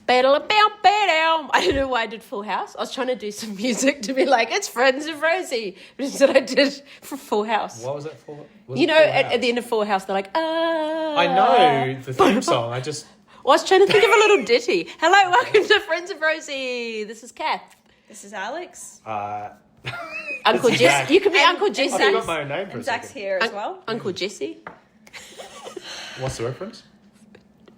I don't know why I did Full House. I was trying to do some music to be like, it's Friends of Rosey. But instead I did for Full House. What was that for? At the end of Full House, they're like, I know the theme song. I was trying to think of a little ditty. Hello, welcome to Friends of Rosey. This is Kath. This is Alex. Uncle Jesse. You can be Uncle Jesse. I forgot my own name for And a Zach's second. here as well. Uncle Jesse. What's the reference?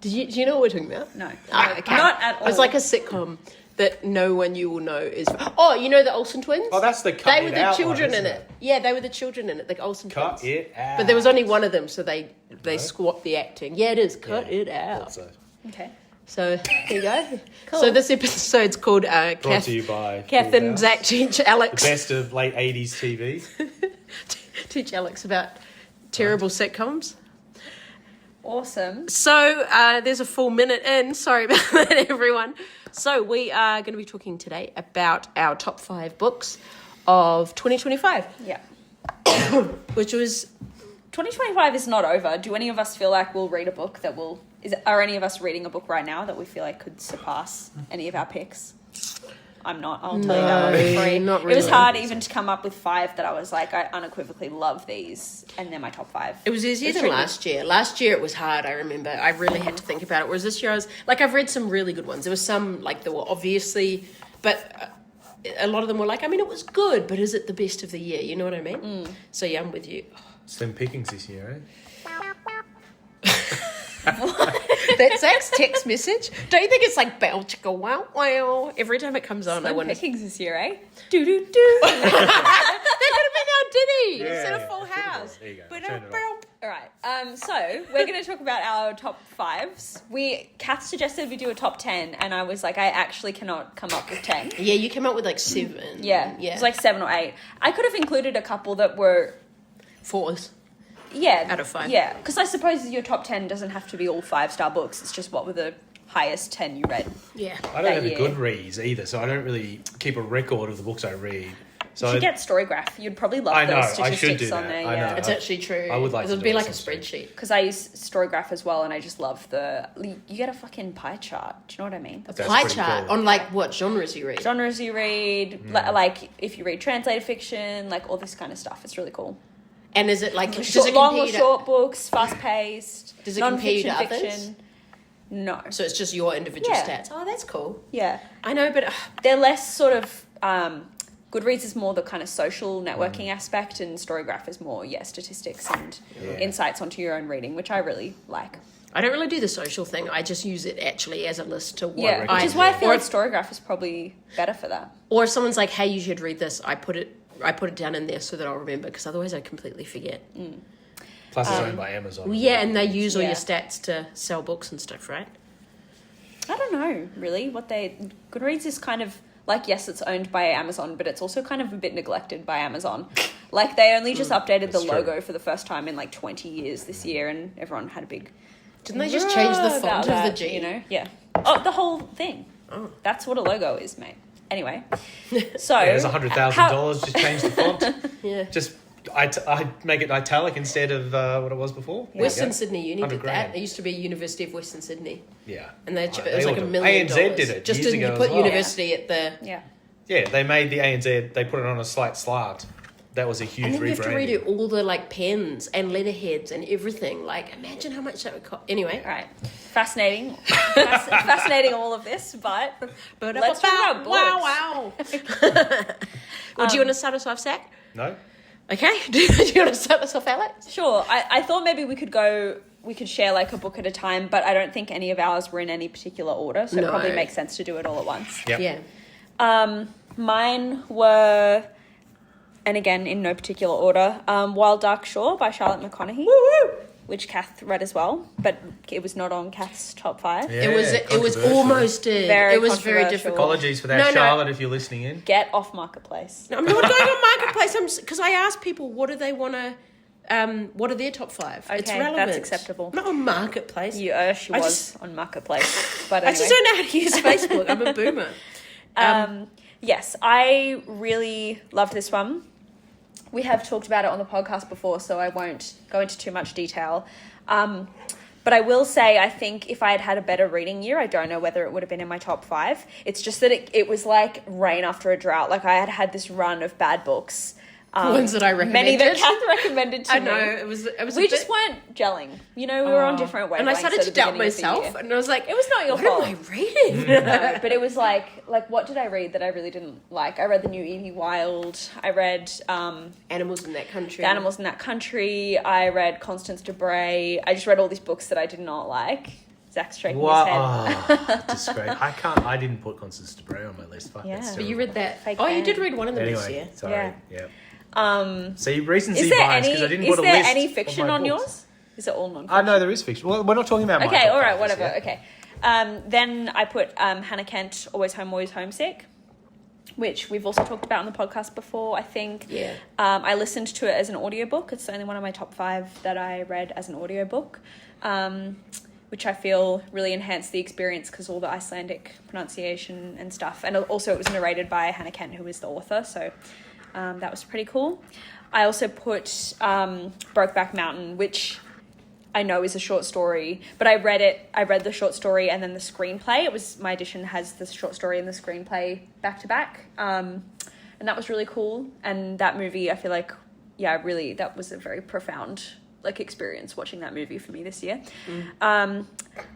Do you know what we're talking about? No. Okay. Not at all. It's like a sitcom that no one you will know is... Oh, you know the Olsen twins? Oh, that's the cut They it were the out children one, in isn't it. Yeah, they were the children in it, the Olsen Cut twins. it out. But there was only one of them, so they swapped the acting. Yeah, it is. Cut it out. So. Okay. So, there you go. Cool. So this episode's called Brought to you by Kath Full and House. Zach teach Alex. The best of late 80s TV. Teach Alex about terrible sitcoms. Awesome. So there's a full minute in. Sorry about that, everyone. So we are going to be talking today about our top 5 books of 2025. Yeah. Which was... 2025 is not over. Do any of us feel like we'll read a book that will... Are any of us reading a book right now that we feel like could surpass any of our picks? I'm not. I'll tell you that one for free. Not It was really. hard even to come up with 5 that I was like, I unequivocally love these, and they're my top 5. It was easier It's than tricky. last year. Last year it was hard, I remember. I really had to think about it. Whereas this year I was... Like, I've read some really good ones. There was some, like, that were obviously... But a lot of them were like, I mean, it was good, but is it the best of the year? You know what I mean? So, yeah, I'm with you. Slim pickings this year, eh? That's Zach's text message. Don't you think it's like bow chicka wow wow every time it comes on? I Slim wonder. pickings this year, eh? Do do do. That could have been our ditty Yeah, instead of yeah, Full it could've House. been. There you go. But Turn it off. All right. So we're going to talk about our top 5s. Kath suggested we do a top 10, and I was like, I actually cannot come up with 10. Yeah, you came up with like 7. Yeah. It was like 7 or 8. I could have included a couple that were 4s. Yeah. Out of 5. Yeah, because I suppose your top 10 doesn't have to be all 5-star books. It's just what were the highest 10 you read. Yeah. I don't that have a year. good reads either, so I don't really keep a record of the books I read. So You should get Storygraph. You'd probably love I know, those I statistics should do on that. there. I Yeah. know. It's actually true. I would like it to would do be it like a some stage. spreadsheet. Because I use Storygraph as well, and I just love you get a fucking pie chart. Do you know what I mean? That's Pie pretty chart cool. on like what genres you read. Genres you read, like if you read translated fiction, like all this kind of stuff. It's really cool. And is it like does Short, it long compare or you to- short books, fast paced. Does it compare you to non-fiction, others? fiction. No. So it's just your individual Yeah. stats. Oh, that's cool. Yeah. I know, but They're less sort of Goodreads is more the kind of social networking aspect, and Storygraph is more statistics and insights onto your own reading, which I really like. I don't really do the social thing. I just use it actually as a list to what Yeah, I... which is why I feel or like if- Storygraph is probably better for that. Or if someone's like, hey, you should read this, I put it down in there so that I'll remember, because otherwise I completely forget. Plus it's owned by Amazon. Well, yeah, and they use all Yeah. your stats to sell books and stuff, right? I don't know really what Goodreads is kind of like. Yes, it's owned by Amazon, but it's also kind of a bit neglected by Amazon. Like they only just updated the That's true. logo for the first time in like 20 years this year, and everyone had a big. Didn't they just change the about font of that, the G? You know, yeah. Oh, the whole thing. Oh. That's what a logo is, mate. Anyway, so Yeah, there's $100,000 just change the font. Yeah. Just I make it italic instead of what it was before. There you Western go. Sydney Uni 100 did grand. that. It used to be University of Western Sydney. Yeah. And it They was all like $1 do it. million. ANZ did it Just years didn't you ago put as well. university at the... yeah. Yeah, they made the ANZ, they put it on a slight slant. That was a huge And then you have to rebranding. redo all the like pens and letterheads and everything. Like, imagine how much that would cost. Anyway. All right. Fascinating. Fascinating all of this, but let's talk about books. Wow. Well, do you want to start us off, Zach? No? Okay. Do you want to start us off, Alex? Sure. I thought maybe we could share like a book at a time, but I don't think any of ours were in any particular order, so No. it probably makes sense to do it all at once. Yep. Yeah. Mine were, and again in no particular order, Wild Dark Shore by Charlotte McConaughey, which Kath read as well, but it was not on Kath's top 5. Yeah, It was controversial. almost it. Very It was very controversial. difficult. Apologies for that, No. Charlotte, if you're listening in. Get off Marketplace. No, I'm not going on Marketplace. Because I asked people, what do they want to... what are their top 5? It's Okay, relevant. that's acceptable. Not on Marketplace. She I was just- on Marketplace, but I anyway. just don't know how to use Facebook. I'm a boomer. Yes, I really loved this one. We have talked about it on the podcast before, so I won't go into too much detail. But I will say, I think if I had had a better reading year, I don't know whether it would have been in my top 5. It's just that it was like rain after a drought. Like I had this run of bad books. Ones that I recommended. Many that Kath recommended to me. I know, it was we just weren't gelling. You know, we were on different wavelengths. And I started to doubt myself, and I was like, it was not your fault. What am I reading? No, but it was like what did I read that I really didn't like? I read the new Evie Wilde. I read Animals in That Country. The Animals in That Country. I read Constance Debray. I just read all these books that I did not like. Zach's shaking his head. Oh, disgrace. I didn't put Constance Debray on my list. Fuck, Yeah. that's But you terrible. read that. Fake You fan. did read one of them this Anyway, year. sorry. Yeah. Yeah. See, recency Is there bias because I any? didn't Is put a there list any of fiction my on books. yours? Is it all non-fiction? I know there is fiction. Well, we're not talking about my Okay, top all right, five, whatever. yeah? Okay. Then I put Hannah Kent, Always Home, Always Homesick, which we've also talked about on the podcast before, I think. Yeah. I listened to it as an audiobook. It's only one of my top 5 that I read as an audiobook, which I feel really enhanced the experience because all the Icelandic pronunciation and stuff. And also it was narrated by Hannah Kent, who is the author, so that was pretty cool. I also put Brokeback Mountain, which I know is a short story, but I read the short story and then the screenplay. My edition has the short story and the screenplay back to back. And that was really cool. And that movie, I feel like, that was a very profound experience watching that movie for me this year.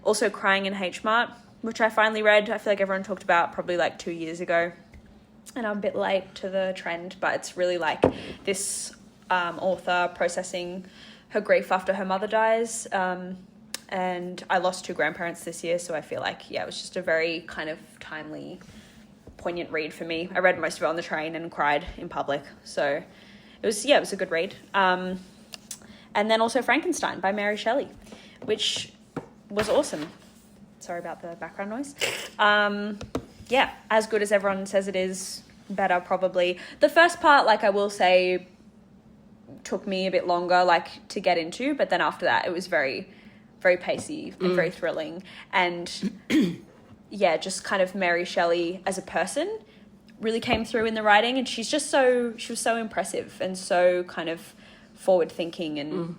Also Crying in H Mart, which I finally read. I feel like everyone talked about probably 2 years ago. And I'm a bit late to the trend, but it's really this author processing her grief after her mother dies. And I lost 2 grandparents this year, so I feel like, it was just a very kind of timely, poignant read for me. I read most of it on the train and cried in public. So it was a good read. And then also Frankenstein by Mary Shelley, which was awesome. Sorry about the background noise. As good as everyone says it is, better probably. The first part, I will say, took me a bit longer to get into, but then after that it was very, very pacey and very thrilling. And just kind of Mary Shelley as a person really came through in the writing, and she was so impressive and so kind of forward thinking and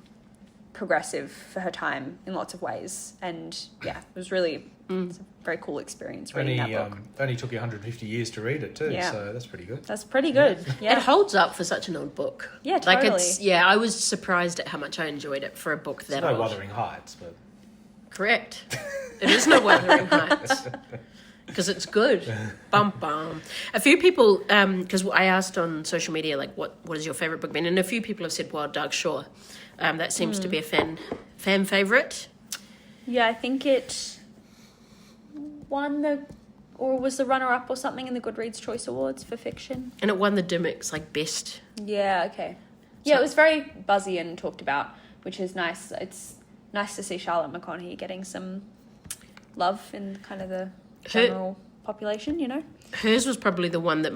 progressive for her time in lots of ways. And it was really it's a very cool experience reading that book. Only took you 150 years to read it too, Yeah. so that's pretty good. That's pretty good. Yeah. It holds up for such an old book. Yeah, totally. I was surprised at how much I enjoyed it for a book It's that no old. Wuthering Heights, but Correct. It is no Wuthering Heights. Because it's good. Bum bum. A few people, because I asked on social media, what is your favourite book been? And a few people have said Wild Dark Shore. That seems to be a fan favourite. Yeah, I think it won was the runner-up or something in the Goodreads Choice Awards for fiction. And it won the Dimmicks, best. Yeah, okay. Yeah, it was very buzzy and talked about, which is nice. It's nice to see Charlotte McConaughey getting some love in kind of the general population, Hers was probably the one that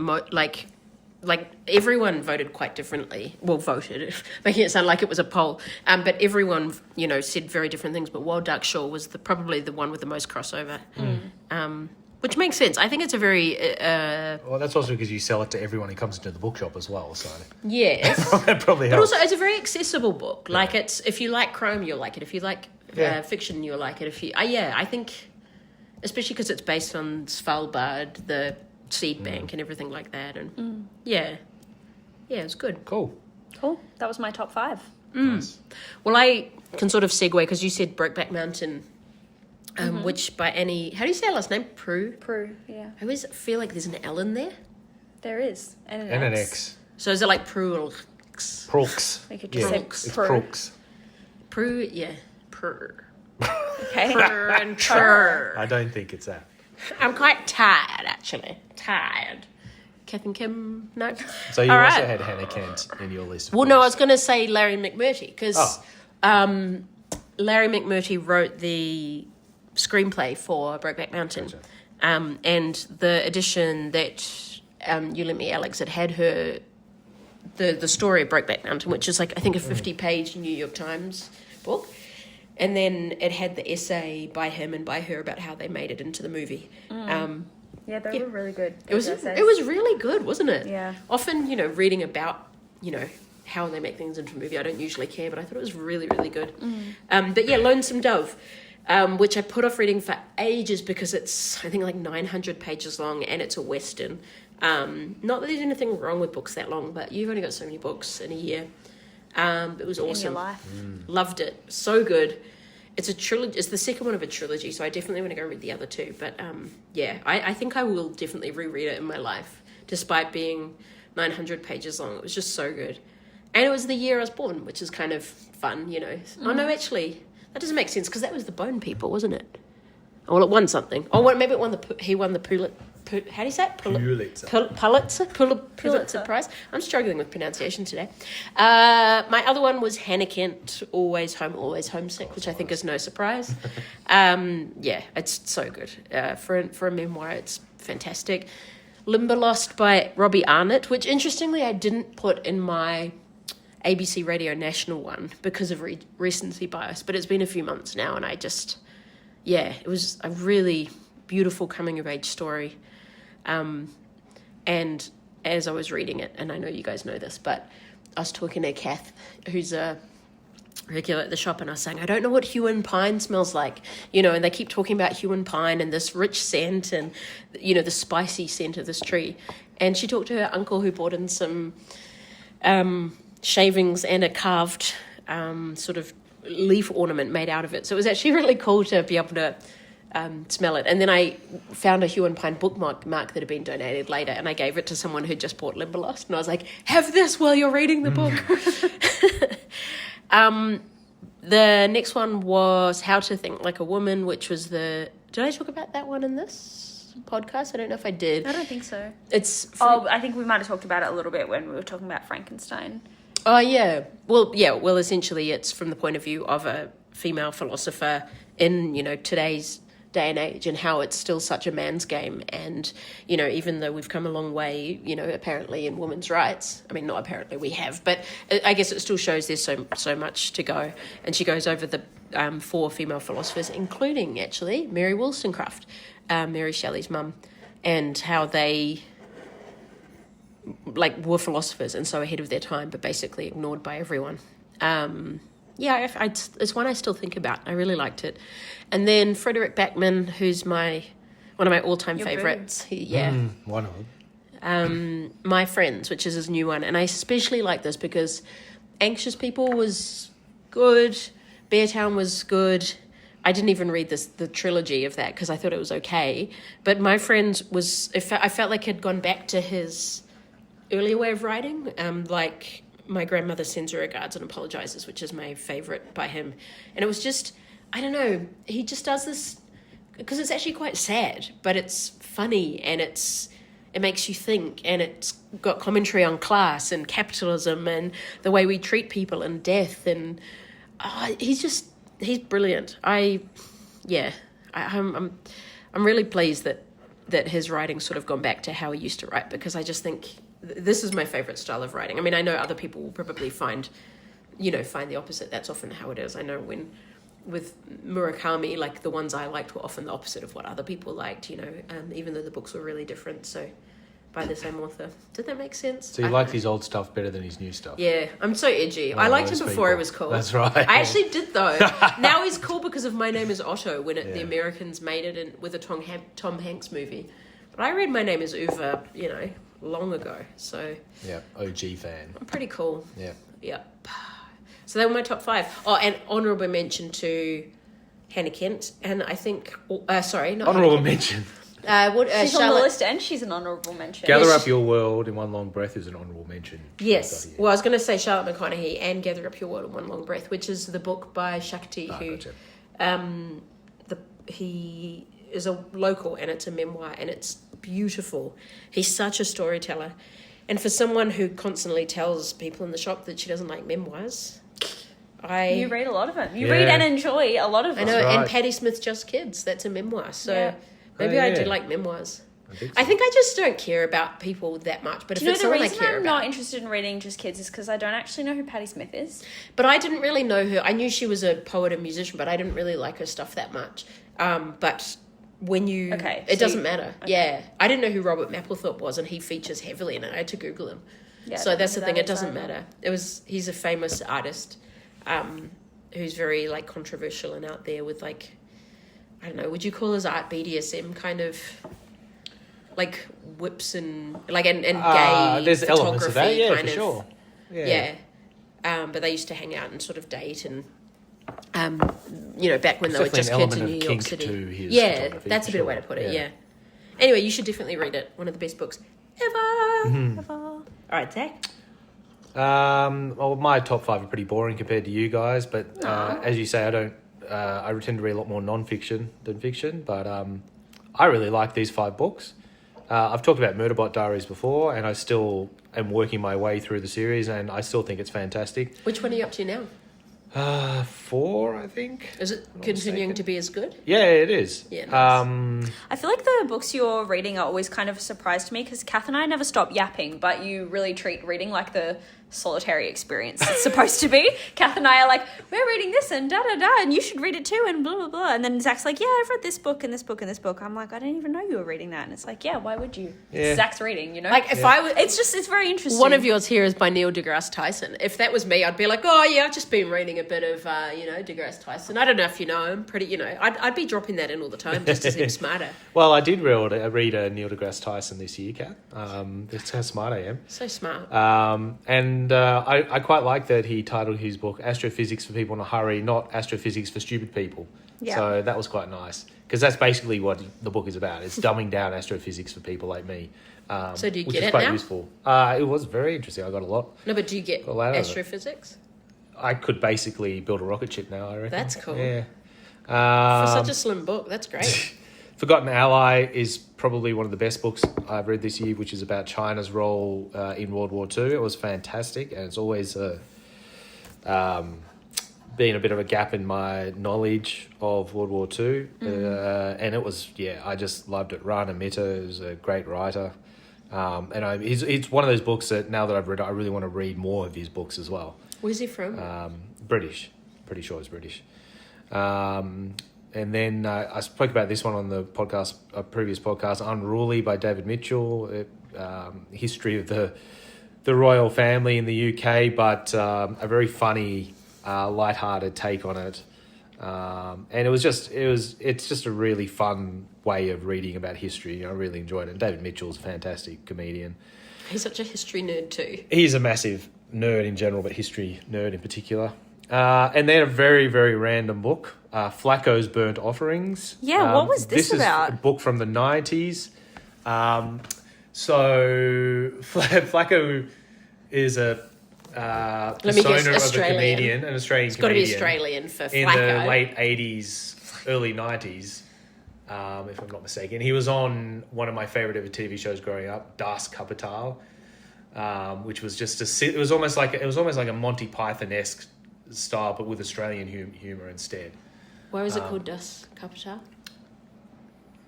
everyone voted quite differently. Well, voted, making it sound like it was a poll. But everyone, said very different things. But Wild Dark Shore was probably the one with the most crossover. Which makes sense. I think it's a very... well, that's also because you sell it to everyone who comes into the bookshop as well, so... Yes. That probably But helps. also, it's a very accessible book. It's if you like crime, you'll like it. If you like fiction, you'll like it. I think... Especially because it's based on Svalbard, the seed bank and everything like that. And it's good. Cool. That was my top 5. Nice. Well, I can sort of segue because you said Brokeback Mountain, which by Annie... How do you say her last name? Prue? Prue, yeah. I always feel like there's an L in there. There is. And And an X. So is it like Prue or... Prooks. We could just say It's Prue. Prooks. Prue, yeah. Prue. Okay. Prue and True. I don't think it's that. I'm quite tired, actually. Tired. Kath and Kim, no. So you All also right. had Hannah Kent in your list. Well, no, I was going to say Larry McMurtry because Oh. Larry McMurtry wrote the screenplay for Brokeback Mountain. Gotcha. And the edition that You Let Me Alex had her, the story of Brokeback Mountain, which is I think a 50-page New York Times book. And then it had the essay by him and by her about how they made it into the movie. Yeah, they were really good. It was essays. really good, wasn't it? Yeah. Often, reading about, how they make things into a movie. I don't usually care, but I thought it was really, really good. But yeah, Lonesome Dove, which I put off reading for ages because it's, I think, like 900 pages long, and it's a Western. Not that there's anything wrong with books that long, but you've only got so many books in a year. It was awesome. In your life. Loved it. So good. It's a trilogy. It's the second one of a trilogy, so I definitely want to go read the other two. But yeah, I think I will definitely reread it in my life, despite being 900 pages long. It was just so good. And it was the year I was born, which is kind of fun, you know. Oh, no, actually, that doesn't make sense, because that was the Bone People, wasn't it? Oh, well, it won something. Oh, well, maybe he won the Pulitzer. How do you say it? Pulitzer Prize. I'm struggling with pronunciation today. My other one was Hannah Kent, Always Home, Always Homesick, which I think is no surprise. Yeah, it's so good. For a memoir, it's fantastic. Limberlost by Robbie Arnott, which interestingly I didn't put in my ABC Radio National one because of recency bias, but it's been a few months now, and it was a really beautiful coming of age story. And as I was reading it, and I know you guys know this, but I was talking to Kath, who's a regular at the shop, and I was saying, I don't know what Huon pine smells like, you know, and they keep talking about Huon pine and this rich scent and, you know, the spicy scent of this tree. And she talked to her uncle, who brought in some shavings and a carved sort of leaf ornament made out of it. So it was actually really cool to be able to smell it. And then I found a Huon pine bookmark that had been donated later, and I gave it to someone who'd just bought Limberlost, and I was like, have this while you're reading the book. The next one was How to Think Like a Woman, which was did I talk about that one in this podcast? I don't know if I did. I don't think so. I think we might have talked about it a little bit when we were talking about Frankenstein. Oh, yeah. Well, essentially it's from the point of view of a female philosopher in, you know, today's day and age, and how it's still such a man's game. And, you know, even though we've come a long way, you know, apparently in women's rights, I mean, not apparently, we have, but I guess it still shows there's so much to go. And she goes over the 4 female philosophers, including, actually, Mary Wollstonecraft, Mary Shelley's mum, and how they were philosophers and so ahead of their time, but basically ignored by everyone. It's one I still think about. I really liked it. And then Frederick Backman, who's one of my all-time favourites. One of them. My Friends, which is his new one. And I especially like this because Anxious People was good. Beartown was good. I didn't even read the trilogy of that because I thought it was okay. But My Friends I felt like he'd gone back to his earlier way of writing, like My Grandmother Sends Her Regards and Apologizes, which is my favourite by him. And it was just, I don't know, he just does this, because it's actually quite sad, but it's funny, and it makes you think, and it's got commentary on class and capitalism and the way we treat people and death, and he's brilliant. I'm really pleased that his writing's sort of gone back to how he used to write, because I just think this is my favourite style of writing. I mean, I know other people will probably find the opposite. That's often how it is. I know with Murakami, like, the ones I liked were often the opposite of what other people liked, you know, even though the books were really different, so by the same author. Did that make sense? So you like his old stuff better than his new stuff? Yeah, I'm so edgy. I liked him before he was cool. That's right. I actually did, though. Now he's cool because of My Name is Otto, when the Americans made it with a Tom Hanks movie. But I read My Name is Uwe, you know, long ago, so... Yeah, OG fan. I'm pretty cool. Yeah. Yep. So they were my top 5. Oh, and honourable mention to Hannah Kent, and I think... Honourable mention. She's on the list, and she's an honourable mention. Gather Up Your World in One Long Breath is an honourable mention. Yes. Well, I was going to say Charlotte McConaughey and Gather Up Your World in One Long Breath, which is the book by Shakti, Gotcha. He is a local, and it's a memoir, and it's beautiful. He's such a storyteller. And for someone who constantly tells people in the shop that she doesn't like memoirs... You read a lot of them. You read and enjoy a lot of them. I know, right. and Patti Smith's Just Kids, that's a memoir. So maybe I do like memoirs. I think I just don't care about people that much. But if it's someone I care about... The reason I'm not interested in reading Just Kids is because I don't actually know who Patti Smith is. But I didn't really know her. I knew she was a poet and musician, but I didn't really like her stuff that much. But when you... It doesn't matter. Okay. Yeah. I didn't know who Robert Mapplethorpe was, and he features heavily in it. I had to Google him. Yeah, So that's the thing. It that doesn't either. matter. He's a famous artist, who's very like controversial and out there with like, I don't know. Would you call his art BDSM kind of? Like whips and like and gay there's photography elements of that, yeah, kind for of, sure. Yeah. But they used to hang out and sort of date and back when they were Definitely just an kids in element New of York kink City. to his Yeah, photography, that's a for better way sure. to put it. Yeah. Anyway, you should definitely read it. One of the best books ever. All right, Zach. Well, my top 5 are pretty boring compared to you guys, but as you say, I tend to read a lot more non-fiction than fiction, but I really like these 5 books. I've talked about Murderbot Diaries before, and I still am working my way through the series, and I still think it's fantastic. Which one are you up to now? 4, I think. Is it continuing to be as good? Yeah, it is. Yeah, nice. I feel like the books you're reading are always kind of a surprise to me because Kath and I never stop yapping, but you really treat reading like the solitary experience it's supposed to be. Kath and I are like, we're reading this and da-da-da, and you should read it too, and blah, blah, blah. And then Zach's like, yeah, I've read this book and this book and this book. I'm like, I didn't even know you were reading that. And it's like, yeah, why would you? Yeah. It's Zach's reading, you know? Like if I was... It's very interesting. One of yours here is by Neil deGrasse Tyson. If that was me, I'd be like, oh yeah, I've just been reading a bit of, deGrasse Tyson. I don't know if you know him. I'd be dropping that in all the time just to seem smarter. Well, I did read a Neil deGrasse Tyson this year, Kat. That's how smart I am. So smart. And I quite like that he titled his book Astrophysics for People in a Hurry, not Astrophysics for Stupid People. Yeah. So that was quite nice. Because that's basically what the book is about. It's dumbing down astrophysics for people like me. So do you which get is it quite now? useful. It was very interesting. I got a lot. No, but do you get Got a lot out of it. astrophysics? I could basically build a rocket ship now, I reckon. That's cool. Yeah. For such a slim book, that's great. Forgotten Ally is probably one of the best books I've read this year, which is about China's role in World War II. It was fantastic, and it's always been a bit of a gap in my knowledge of World War II. And it was, I just loved it. Rana Mitter is a great writer. And it's one of those books that now that I've read it, I really want to read more of his books as well. Where's he from? British. Pretty sure it's British. And then I spoke about this one on the podcast, a previous podcast, Unruly by David Mitchell, history of the royal family in the UK, but a very funny, light-hearted take on it. And it's just a really fun way of reading about history. I really enjoyed it. And David Mitchell's a fantastic comedian. He's such a history nerd too. He's a massive nerd in general, but history nerd in particular. And then a very, very random book, Flacco's Burnt Offerings. Yeah, what was this about? Is a book from the 90s. So Flacco is a Let me guess, persona of a Australian. comedian, an Australian It's got to comedian. be Australian for In Flacco. the late 80s, early 90s, if I'm not mistaken. He was on one of my favourite ever TV shows growing up, Das Kapital, which was just it was almost like a Monty Python-esque style, but with Australian humour instead. Why was it called Das Kapital?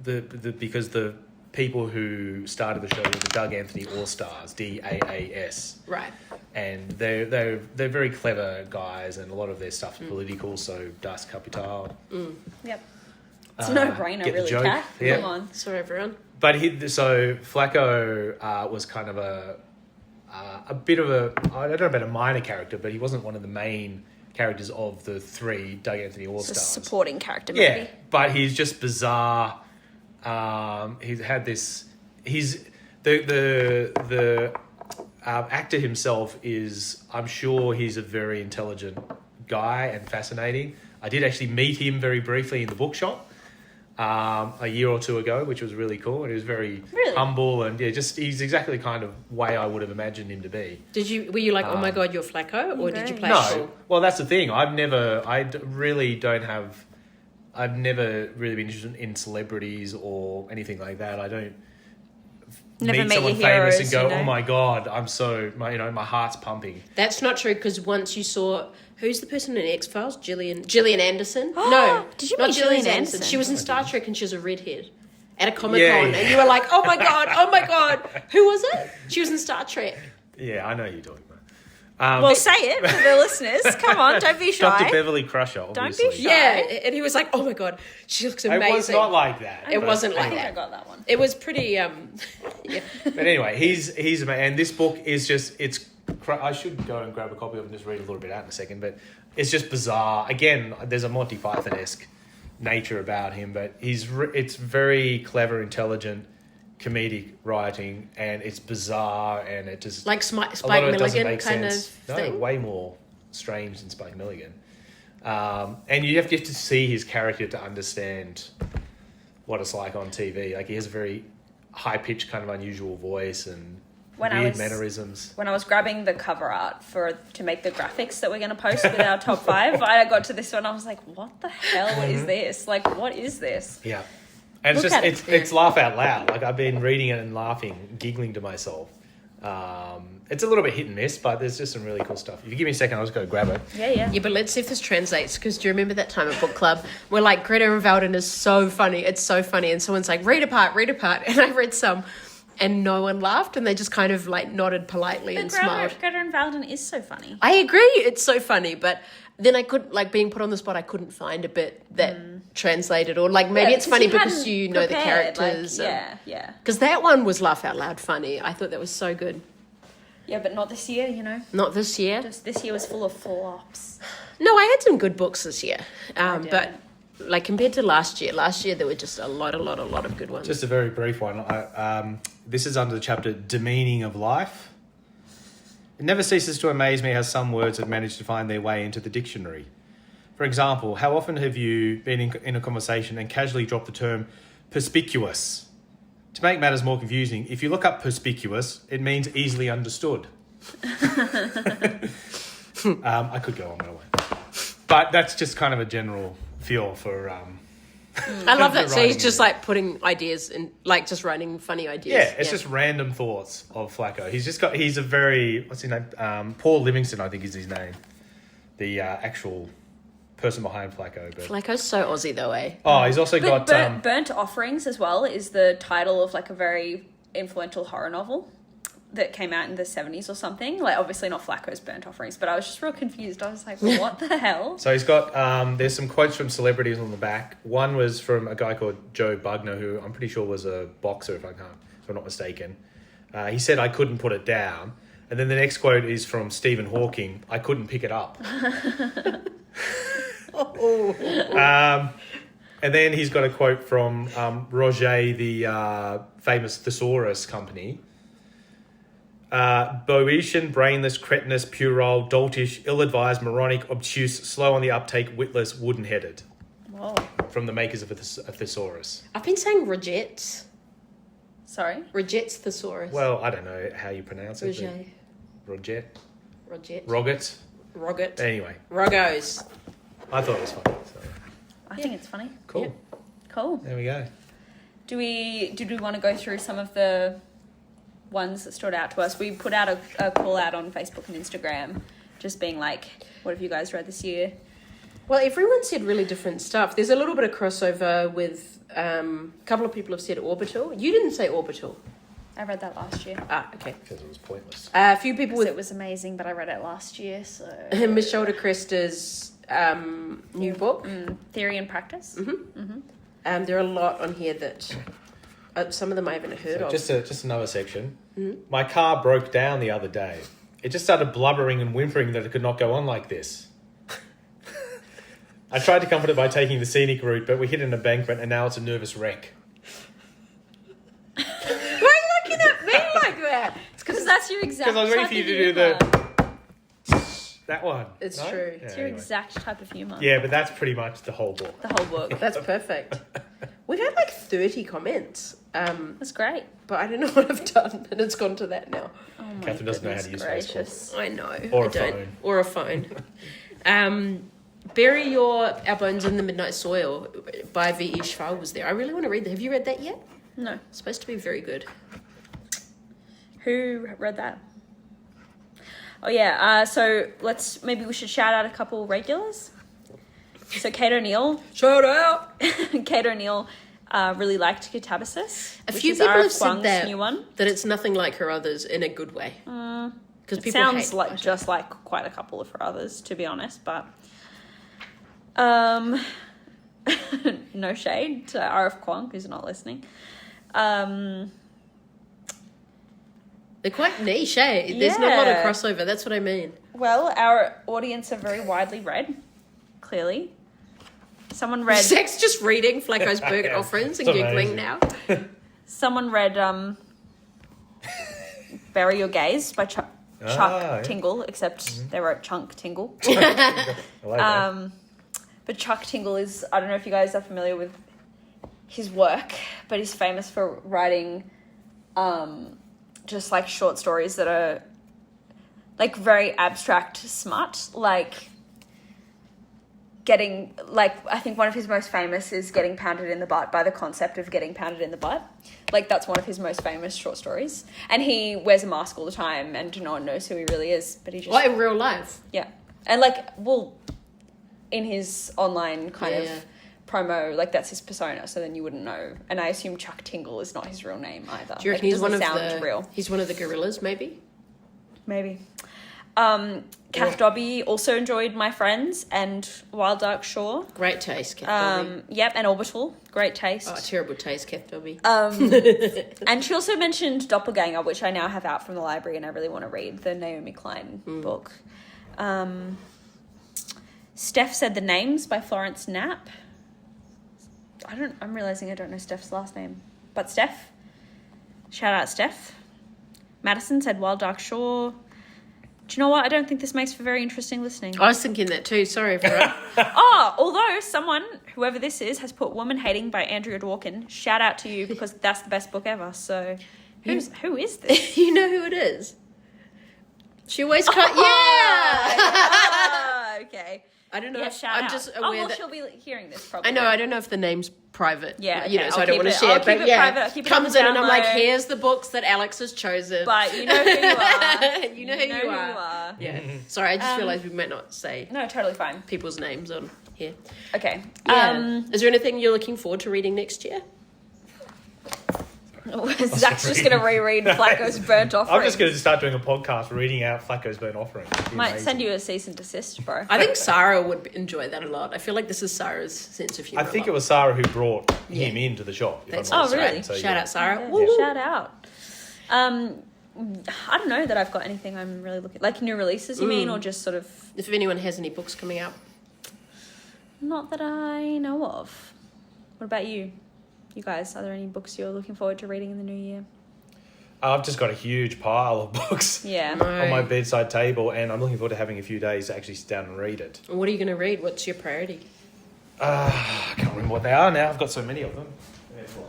Because the people who started the show were the Doug Anthony All-Stars, DAAS. Right. And they're very clever guys, and a lot of their stuff is political, so Das Kapital. Yep. It's a no-brainer, get the really, joke. Kat. Yeah. Come on. Sorry, everyone. But so Flacco was kind of a bit of a, I don't know about a minor character, but he wasn't one of the main characters of the 3 Doug Anthony It's a All-Stars. supporting character, maybe. Yeah, but he's just bizarre. He's had this. He's the actor himself is. I'm sure he's a very intelligent guy and fascinating. I did actually meet him very briefly in the bookshop a year or 2 ago, which was really cool. And he was very humble and he's exactly the kind of way I would have imagined him to be. Were you like, oh my God, you're Flacco? Or did you play it No, cool? well that's the thing. I've never really been interested in celebrities or anything like that. I don't Never meet met someone your heroes, famous and go, you know? oh my God, my heart's pumping. That's not true, because once you saw... Who's the person in X-Files? Gillian Anderson? No. Did you not meet Gillian Gillian Anderson? Anderson? She was in Star Trek and she was a redhead at a Comic-Con. Yeah. And you were like, oh my God. Who was it? She was in Star Trek. Yeah, I know you're talking Well, say it for the listeners. Come on, don't be shy. Dr. Beverly Crusher, obviously. Don't be shy. Yeah, and he was like, "Oh my god, she looks amazing." It was not like that. It wasn't I like think I that. got that one. It was pretty. Yeah. But anyway, he's and this book is just I should go and grab a copy of it and just read a little bit out in a second, but it's just bizarre. Again, there's a Monty Python-esque nature about him, but it's very clever, intelligent, comedic writing, and it's bizarre, and it just Like Spike a lot of it doesn't Milligan make kind sense. of thing. No, way more strange than Spike Milligan. And you have to see his character to understand what it's like on TV. Like, he has a very high-pitched, kind of unusual voice and weird mannerisms. When I was grabbing the cover art to make the graphics that we're going to post with our top 5, I got to this one. I was like, "What the hell is this? Like, what is this?" Yeah, and Look at it's laugh out loud. Like, I've been reading it and laughing, giggling to myself. It's a little bit hit and miss, but there's just some really cool stuff. If you give me a second, I'll just go grab it. Yeah. Yeah, but let's see if this translates, because do you remember that time at book club where like Greta and Valden is so funny, it's so funny, and someone's like, read a part, and I read some and no one laughed, and they just kind of like nodded politely and smiled. Greta and Valden is so funny. I agree, it's so funny, but then I could, like, being put on the spot, I couldn't find a bit that translated, or like maybe it's funny because you know the characters. Like, yeah. Because that one was laugh out loud funny. I thought that was so good. Yeah, but not this year, you know. Not this year. Just this year was full of flops. No, I had some good books this year, did. but like compared to last year there were just a lot of good ones. Just a very brief one. This is under the chapter Demeaning of Life. It never ceases to amaze me how some words have managed to find their way into the dictionary. For example, how often have you been in a conversation and casually dropped the term perspicuous? To make matters more confusing, if you look up perspicuous, it means easily understood. I could go on, but I won't. But that's just kind of a general feel for... I love that. So he's writing just it. like putting ideas in, like just writing funny ideas. Yeah, it's just random thoughts of Flacco. He's a very, what's his name? Paul Livingston, I think is his name. The actual person behind Flacco. But... Flacco's so Aussie though, eh? Oh, he's also But got... Burnt Offerings as well is the title of like a very influential horror novel that came out in the 70s or something. Like, obviously not Flacco's Burnt Offerings, but I was just real confused. I was like, what the hell? So he's got, there's some quotes from celebrities on the back. One was from a guy called Joe Bugner, who I'm pretty sure was a boxer, if I'm not mistaken. He said, "I couldn't put it down." And then the next quote is from Stephen Hawking, "I couldn't pick it up." And then he's got a quote from Roger, the famous thesaurus company. Boeotian, brainless, cretinous, puerile, doltish, ill-advised, moronic, obtuse, slow on the uptake, witless, wooden-headed. Whoa. From the makers of a thesaurus. I've been saying Roget's. Sorry? Roget's thesaurus. Well, I don't know how you pronounce it. Roget. Roget. Roget. Roget. Roget. Anyway, Rogos. I thought it was funny. So. I think it's funny. Cool. Yep. Cool. There we go. Did we want to go through some of the ones that stood out to us? We put out a call out on Facebook and Instagram, just being like, what have you guys read this year? Well, everyone said really different stuff. There's a little bit of crossover with a couple of people have said Orbital. You didn't say Orbital. I read that last year. Ah, okay. Because it was pointless. A few people Because with it was amazing, but I read it last year, so... Michelle de Cresta's new book. Theory and Practice. There are a lot on here that some of them I haven't heard of. Just another section. My car broke down the other day. It just started blubbering and whimpering that it could not go on like this. I tried to comfort it by taking the scenic route, but we hit an embankment and now it's a nervous wreck. Why are you looking at me like that? It's because that's your exact Because I was waiting type for you of to do humour. that one. It's No? true. Yeah, It's your anyway. exact type of humour. Yeah, but that's pretty much the whole book. The whole book. That's perfect. We've had like 30 comments, That's great. but I don't know what I've done, and it's gone to that now. Oh my Catherine doesn't know how to goodness use gracious. I know. Or I a don't. phone. Or a phone. Bury Our Bones in the Midnight Soil by V.E. Schwal was there. I really want to read that. Have you read that yet? No. It's supposed to be very good. Who read that? Oh yeah, so maybe we should shout out a couple regulars. So Kate O'Neill. Shout out! Kate O'Neill really liked Catabasis. A which few is people Ara have said Kwong's that, new one. that it's nothing like her others in a good way. because It people sounds hate like writing. just like quite a couple of her others, to be honest. But no shade to RF Kwong, who's not listening. They're quite niche, eh? There's not a lot of Yeah. crossover. That's what I mean. Well, our audience are very widely read, clearly. Someone read... Zach's just reading Flacco's Burger Offerings and It's giggling amazing. now. Someone read Bury Your Gaze by Chuck yeah. Tingle, except they wrote Chunk Tingle. I like that. But Chuck Tingle is, I don't know if you guys are familiar with his work, but he's famous for writing just like short stories that are like very abstract smut, like getting, like, I think one of his most famous is Getting Pounded in the Butt, by the concept of getting pounded in the butt. Like, that's one of his most famous short stories. And he wears a mask all the time and no one knows who he really is, but he just... What, in real life? Yeah. And like, well, in his online kind Yeah. of promo, like that's his persona, so then you wouldn't know. And I assume Chuck Tingle is not his real name either. Do you reckon Like, it he's one of doesn't sound the... real? He's one of the gorillas, maybe? Maybe. Kath Dobby also enjoyed My Friends and Wild Dark Shore. Great taste, Kath Dobby. Yep, and Orbital. Great taste. Oh, terrible taste, Kath Dobby. And she also mentioned Doppelganger, which I now have out from the library and I really want to read, the Naomi Klein book. Steph said The Names by Florence Knapp. I'm realizing I don't know Steph's last name. But Steph. Shout out Steph. Madison said Wild Dark Shore. Do you know what? I don't think this makes for very interesting listening. I was thinking that too. Sorry, everyone. Although someone, whoever this is, has put Woman Hating by Andrea Dworkin. Shout out to you because that's the best book ever. So who is this? You know who it is? She always cut... Yeah! Okay. I don't know. Yeah, If, shout I'm out. just aware that... she'll be hearing this probably. I know. I don't know if the name's private. Yeah, You know, okay, so I'll I don't keep want to it- share. I'll But keep it yeah, private, I'll keep it on comes the in and I'm like, down low. here's the books that Alex has chosen. But you know who you are. you know who you are. Yeah. Sorry, I just realised we might not say No, totally fine. people's names on here. Okay. Yeah. Is there anything you're looking forward to reading next year? Zach's just going to reread Flacco's Burnt Offering. I'm just going to start doing a podcast reading out Flacco's Burnt Offering. Might send you a cease and desist, bro. I think Sarah would enjoy that a lot. I feel like this is Sarah's sense of humour. I think it was Sarah who brought him into the shop. if That's I'm not Oh, really? mistaken. So, Shout yeah. out, Sarah. Yeah, Woo. shout out. I don't know that I've got anything I'm really looking... Like new releases, you mean? Or just sort of... If anyone has any books coming out. Not that I know of. What about you? You guys, are there any books you're looking forward to reading in the new year? I've just got a huge pile of books Yeah. on my bedside table, and I'm looking forward to having a few days to actually sit down and read it. What are you going to read? What's your priority? I can't remember what they are now. I've got so many of them.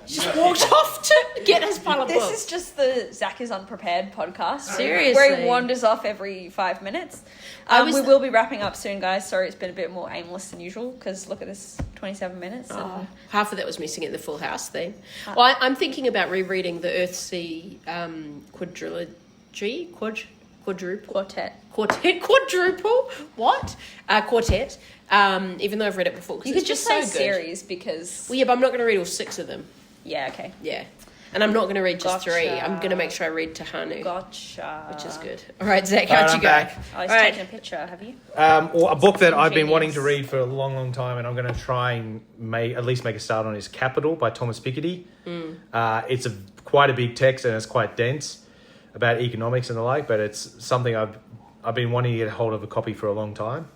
Just walked off to get his pile of This books. is just the Zach is Unprepared podcast. Seriously. Where he wanders off every 5 minutes. We will be wrapping up soon, guys. Sorry, it's been a bit more aimless than usual because look at this, 27 minutes. Oh, half of that was missing in the Full House thing. Well, I'm thinking about rereading the Earthsea quadrilogy, quadruple. Quadruple? What? Quartet. Even though I've read it before. 'Cause You it's could just so say good. series because... Well, yeah, but I'm not going to read all 6 of them. Yeah, okay. Yeah. And I'm not going to read just Gotcha. 3. I'm going to make sure I read Tahanu, Gotcha. which is good. All right, Zach, how'd I'm you go? back. Oh, he's All right. taking a picture, have you? Well, a book that I've been Ingenious. wanting to read for a long, long time, and I'm going to try and at least make a start on, is Capital by Thomas Piketty. It's quite a big text and it's quite dense about economics and the like, but it's something I've been wanting to get a hold of a copy for a long time,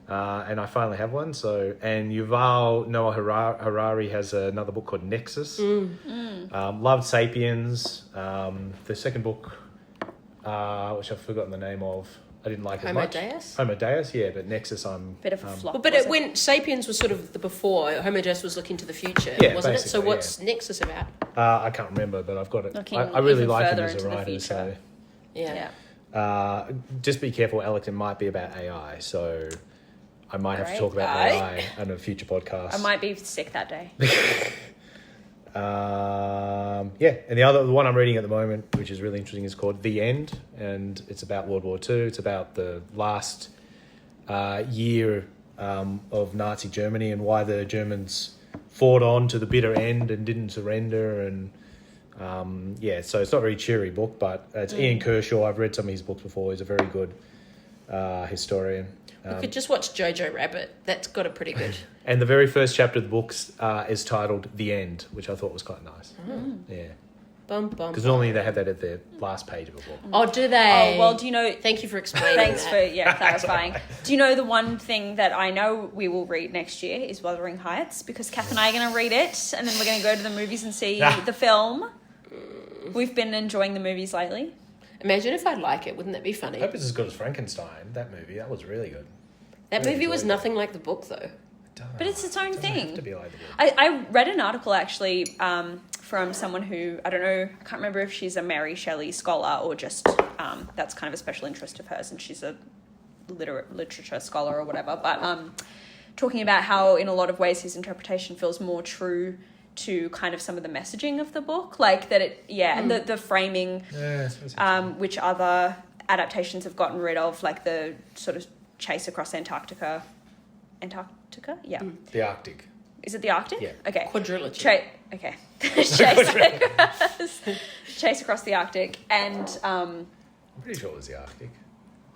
and I finally have one. So, and Yuval Noah Harari has another book called Nexus. Loved *Sapiens*. The second book, which I've forgotten the name of, I didn't like as Homo much. Deus? Homo Deus, yeah, but Nexus, Bit of a flop. Well, but was it went, *Sapiens* was sort of the before. homo Deus was looking to the future, Yeah, wasn't it? So basically, what's Nexus about? I can't remember, but I've got it. Looking I really even like him further as into a the writer. So, future. Yeah. just be careful, Alex. It might be about AI, so I might have to Great. talk about Aye. AI on a future podcast. I might be sick that day. And the one I'm reading at the moment, which is really interesting, is called The End, and it's about World War II. It's about the last year of Nazi Germany and why the Germans fought on to the bitter end and didn't surrender, and So it's not a very cheery book, but it's Ian Kershaw. I've read some of his books before. He's a very good historian. You could just watch Jojo Rabbit. That's got a pretty good... And the very first chapter of the books is titled The End, which I thought was quite nice. Yeah. Bum, bum, Because normally they have that at the last page of a book. Oh, do they? Oh, well, do you know... Thank you for explaining Thanks that. for clarifying. Do you know the one thing that I know we will read next year is Wuthering Heights, because Kath and I are going to read it, and then we're going to go to the movies and see the film. We've been enjoying the movies lately. Imagine if I like it. Wouldn't that be I funny? hope it's as good as Frankenstein, that movie. That was really good. That Really movie was enjoyed it. nothing like the book, though. But it's its own It doesn't thing. have to be like the book. I read an article, actually, from someone who, I don't know, I can't remember if she's a Mary Shelley scholar or just that's kind of a special interest of hers, and she's a literature scholar or whatever, but talking about how in a lot of ways his interpretation feels more true to kind of some of the messaging of the book, like that it, and the framing, which other adaptations have gotten rid of, like the sort of chase across Antarctica? Yeah. The Arctic. Is it the Arctic? Yeah. Okay. Quadrilogy. Okay. Chase across the Arctic, and I'm pretty sure it was the Arctic.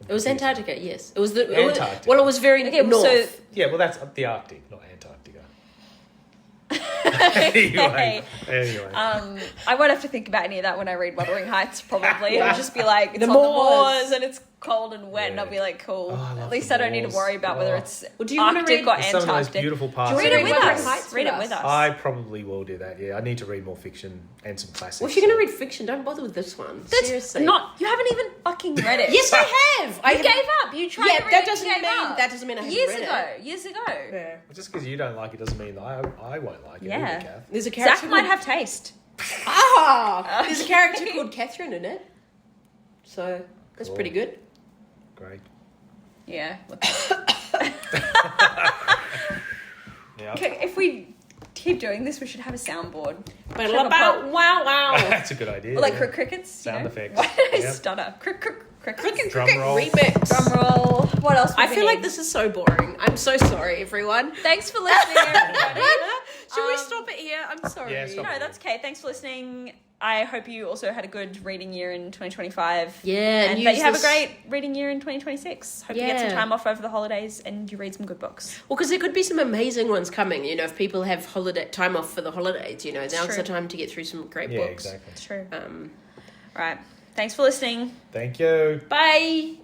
It was Antarctica, yes. It was Antarctica. Well, it was very north. so Yeah, well, that's up the Arctic, not Antarctica. anyway, Anyway. I won't have to think about any of that when I read Wuthering Heights. Probably it'll just be like it's The on the moors. moors and it's cold and wet, and I'll be like, cool. Oh, I love At least the I don't need to moors. worry about whether it's Well, do you wanna Arctic read or Some of the most Antarctic. beautiful Do parts. you want to Read read it with Wuthering us? Heights Read with it with us. I probably will do that, yeah. I need to read more fiction and some classics. Well, if you're going to read fiction, don't bother with this one. That's Seriously. not. You haven't even fucking read it. Yes, I have. I You gave up. You tried to read that it. doesn't You gave mean up. that doesn't mean I haven't years read ago. it. Years ago. Yeah. Just because you don't like it doesn't mean that I won't like it. Yeah. Either, Kath. There's a character. Zach might have taste. There's a character called Catherine in it, so that's Cool. pretty good. Great. Yeah. Yeah. Okay, if we keep doing this, we should have a soundboard. But Should have a about pop- wow. That's a good idea. Or like yeah. crickets. Sound you know? effects. Why did I Yep. stutter? Crickets. Drum roll. remix. Drum roll. What else? I we feel like need? this is so boring. I'm so sorry, everyone. Thanks for listening, everybody. Should we stop it here? I'm sorry. Yeah, stop. No, that's okay. Thanks for listening. I hope you also had a good reading year in 2025. Yeah, and use that you have a this- great reading year in 2026. Hope you get some Yeah. time off over the holidays and you read some good books. Well, because there could be some amazing ones coming. You know, if people have time off for the holidays, you know, now's true. the time to get through some great Yeah, books. exactly. It's true. Um, Right. Thanks for listening. Thank you. bye.